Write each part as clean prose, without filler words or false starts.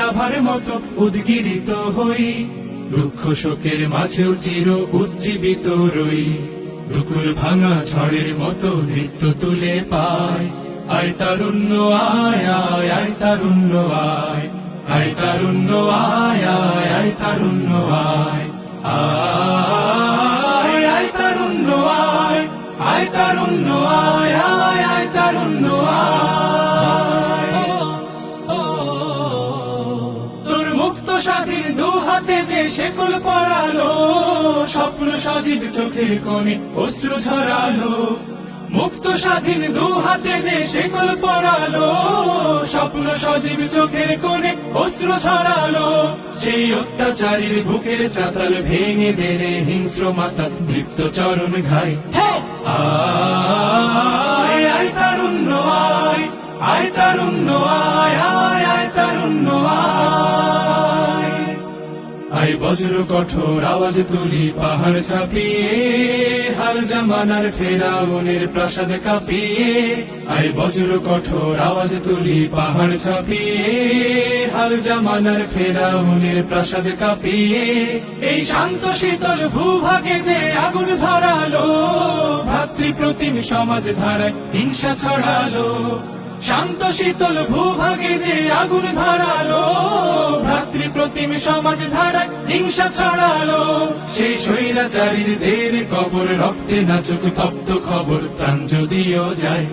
লাভার মতো উদ্গিরিত হই, দুঃখ শোকের মাঝেও চির উজ্জীবিত রই। দুকুল ভাঙা ঝড়ের মতো নৃত্য তুলে পায়, আয় তারুণ্য আয় আয় আয় তারুণ্য আয়, আয় তারুণ্য আয় আয় আয় তারুণ্য আয়, আয় আয় তারুণ্য আয়, আয় তারুণ্য আয় আয় আয় তারুণ্য আয়। তোর মুক্ত স্বাধীন দু হাতে যে শেকল পরালো, স্বপ্ন সজীব চোখের কোণে অশ্রু ঝরালো। মুক্ত স্বাধীন দু হাতে যে শেকল পরালো, স্বপ্ন সজীব চোখের কোণে অশ্রু ছড়ালো। সেই অত্যাচারীর বুকের চাতাল ভেঙে দেরে হিংস্র মাতা তৃপ্ত চরণ ঘায়। আয় আয় তারুণ্য আয়, আয় তারুণ্য আয় আয় আয় তারুণ্য আয়। আয় বজ্র কঠোর আওয়াজ তুলি পাহাড় ছাপিয়ে, হাল জামানার ফেরাউনের প্রাসাদ কাঁপিয়ে। আয় বজ্র কঠোর আওয়াজ তুলি পাহাড় ছাপিয়ে, হাল জামানার ফেরাউনের প্রাসাদ কাঁপিয়ে। এই শান্ত শীতল ভূভাগে যে আগুন ধরালো, ভ্রাতৃপ্রতিম সমাজ ধারায় হিংসা ছড়ালো। শান্ত শীতল ভূভাগে যে আগুন ধরালো, ভ্রাতৃপ্রতিম সমাজ ধারায় হিংসা ছড়ালো। সেই স্বৈরাচারীর দের কবর রক্তে নাচুক তপ্ত খবর, প্রাণ যদিও যায়।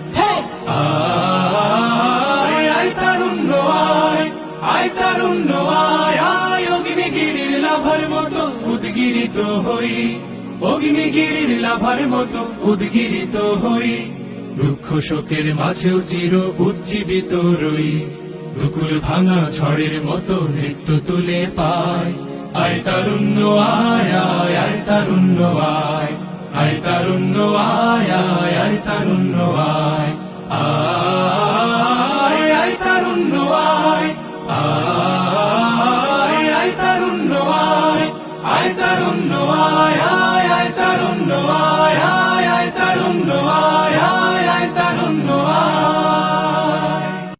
আয় আয় তারুণ্য আয়, আয় তারুণ্য আয় আয়। অগ্নিগিরির লাভার মতো উদ্গিরিত হই, অগ্নিগিরির লাভার মতো উদ্গিরিত হই। দুঃখ শোকের মাঝেও চির উজ্জীবিত রই, দুকুল ভাঙা ঝড়ের মতো নৃত্য তুলে পায়। আয় তারুণ্য আয় আয় আয় তারুণ্য আয়, আয় তারুণ্য আয় আয় আয় তারুণ্য আয়।